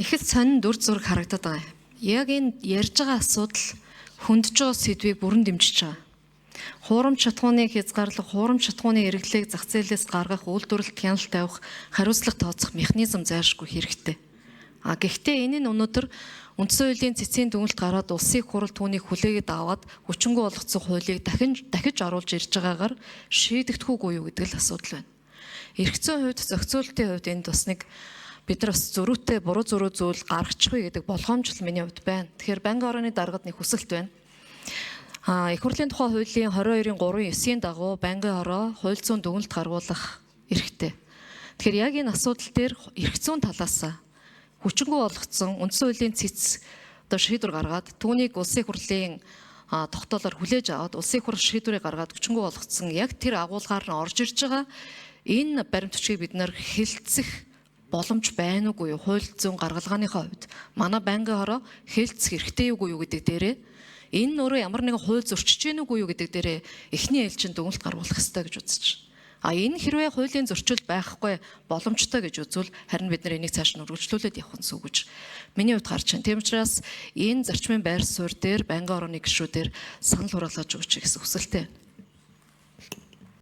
Ихэд сонин дүр зураг харагдаад байгаа. Яг энэ ярьж байгаа асуудал хөндөж байгаа сэдвийг бүрэн дэмжиж байгаа. Хуурамч шатгууны хязгаарлах, хуурамч шатгууны эргэлээг зах зээлээс гаргах, үйлдвэрлэлд хяналт тавих, хариуцлага тооцох механизм зайлшгүй хэрэгтэй. Гэхдээ энэ нь өнөөдөр үндсэн хуулийн цэцгийн дүгнэлт гараад улсын хурал түүнийг хүлээгээд аваад хүчингү болгоцсон хуулийг дахиж оруулж ирж байгаагаар шийдэгдэхүүгүй юу гэдэг л асуудал байна. Эрх зүйн хувьд, зохицуулалтын хувьд энд бас нэг бид нар бас зөрүүтэй буруу зөрүү зүйл гаргачихгүй гэдэг болгоомжл миний хувьд байна. Тэгэхээр банкны орооны даргад нэг хүсэлт байна. Их хурлын тухай хуулийн 22-ын 3-9-ийн дагуу банкны ороо хууль зүйн дүгнэлт гаргуулах эрхтэй. Тэгэхээр яг энэ асуудал дээр эрх зүйн талаас хүчингү болгоцсон үндсэн хуулийн цэц одоо шийдвэр гаргаад түүнийг улсын хурлын тогтоолоор хүлээж аваад улсын хурал шийдвэрийг гаргаад хүчингү болгоцсон яг тэр агуулгаар нь орж ирж байгаа энэ баримт бичгийг бид нар хэлцэх боломж байна уугүй юу? Хууль зүйн гаргалгааныхаа хувьд манай банкны хороо хэлцэх хэрэгтэй юугүй юу гэдэг дээрээ энэ нөрөө ямар нэгэн хууль зөрчиж гэнэ үгүй юу гэдэг дээрээ эхний ээлжинд дүгнэлт гаргуулах ёстой гэж үзэж байна. Энэ хэрвээ хуулийн зөрчил байхгүй боломжтой гэж үзвэл харин бид нар энийг цааш нь үргэлжлүүлээд явах нь зүг гэж миний хувьд гарч байна. Тийм учраас энэ зарчмын байр суурь дээр банкны орооны гишүүдээр санал хураалгаж өгч гэсэн хүсэлтэй.